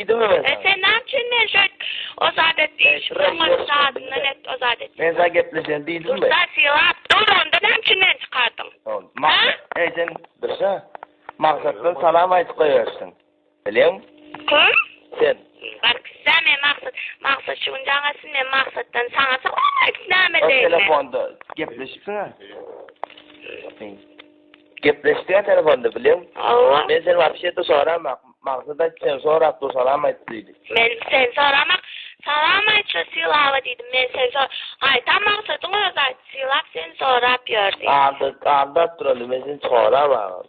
dedim ben. Sen ne için men şöyle o zadet değil. Şunun sağdığından et o zadet. Ben sana gepleşen dedim mi? Dursa silap. Dur onda ne için men çıkardım? Sen dursa maksatdan salam aytıp koyarsın. Biliyor musun? Kim? Sen. Bak sen men maksat şu uncağısın men maksattan sana O telefonda gepleşipsin ha? Gepleştiğin telefonda biliyor musun? Allah. Ben seni vapşete soramak. Maksatdan sen sorap da salam aytıydın. Men sen soramak salam aytsa silava dedim. Men sen sor. Ay tam maksadın o zaten silap sen sorap yordun. Aldat duralım ben seni soramam.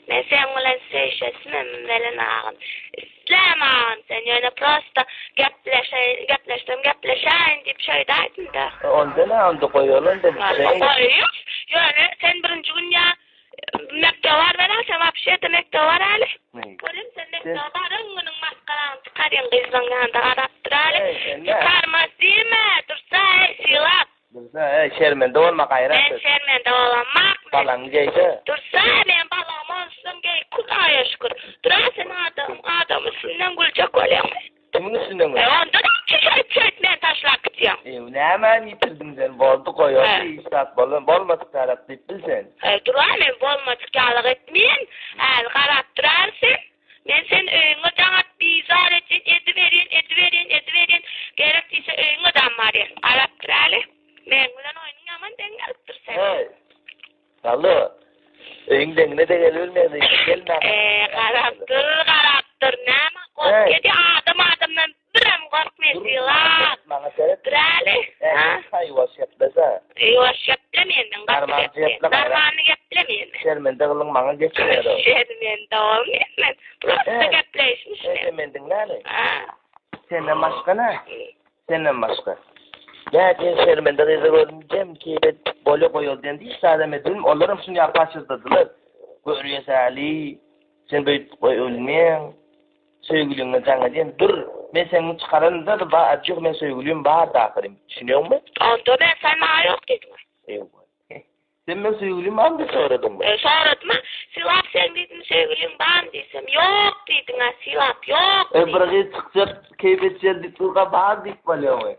Men sen ulan seçesin men ağın. İslam ağın sen yani prosta gepleşeyin deyip şey derdin de. Onda ne anda koyuyorlar da bir şey. Koyuyor. Yani sen birinci gün ya mektevar verersen vapşete mektevar hali. Görüm sen mektevarın bunun maskalarını çıkarın kızın yanında arattır hali. Çıkarmaz değil mi? Dursa silap. Dursa şermende olma gayret. Ben şermende olamak. Balan geyse. Dursa ben balam olsun gey Kudaya şükür. Dura sen adam üstünden gülecek oluyor mu? Kimin üstünden mi? Onda da çöçmen taşlak gideceğim. Ne hemen yitirdin sen? Boldu koyuyorsun. İstat bolmadık taraf deyip bilsen. Dura men bolmadık yağlık etmeyin. Karattırırsın. Men sen öyüne canat bizar ediverin. Gerektiyse öyüne dammarın. Karattırırsın. Men ulan oyunun yaman dengeliptir sen. Hey. Sallı. Öyün dengine de gelmedi. Gelme. Karattır. Nama kork gedi adamdan biram korkmesiler. Bana seyret. Drali. Hayvaş yapmasa. Hayvaş yaplemeyin. Darmanı yaplemeyin. Şermende kılın bana geçmiyor. Şermende olmayan. Prosta yapleşmiş. Şermendin ne? Senden başka ne? Senden başka. Ya ben şermende kızı görmeyeceğim ki böyle koyuyor dendi. Hiç sadem edelim. Onların şunu yaklaştırdılar. Görüyorsa Ali. Sen böyle ölmeyen. Söygülüğüne canı diyen. Dur. Ben senin çıkarında da acık ben söygülüğüm bağır da akırım. Düşünüyor musun? Onda ben sana yok dedim. Eyvallah. Sen ben söygülüğüm bağır da soradın mı? Soradım ha. Silap sen dedin söygülüğüm bağır desem. Yok dedin ha silap yok dedin. Bırakı çıkacak keyfetçen dik durga bağır dik balıyor mu?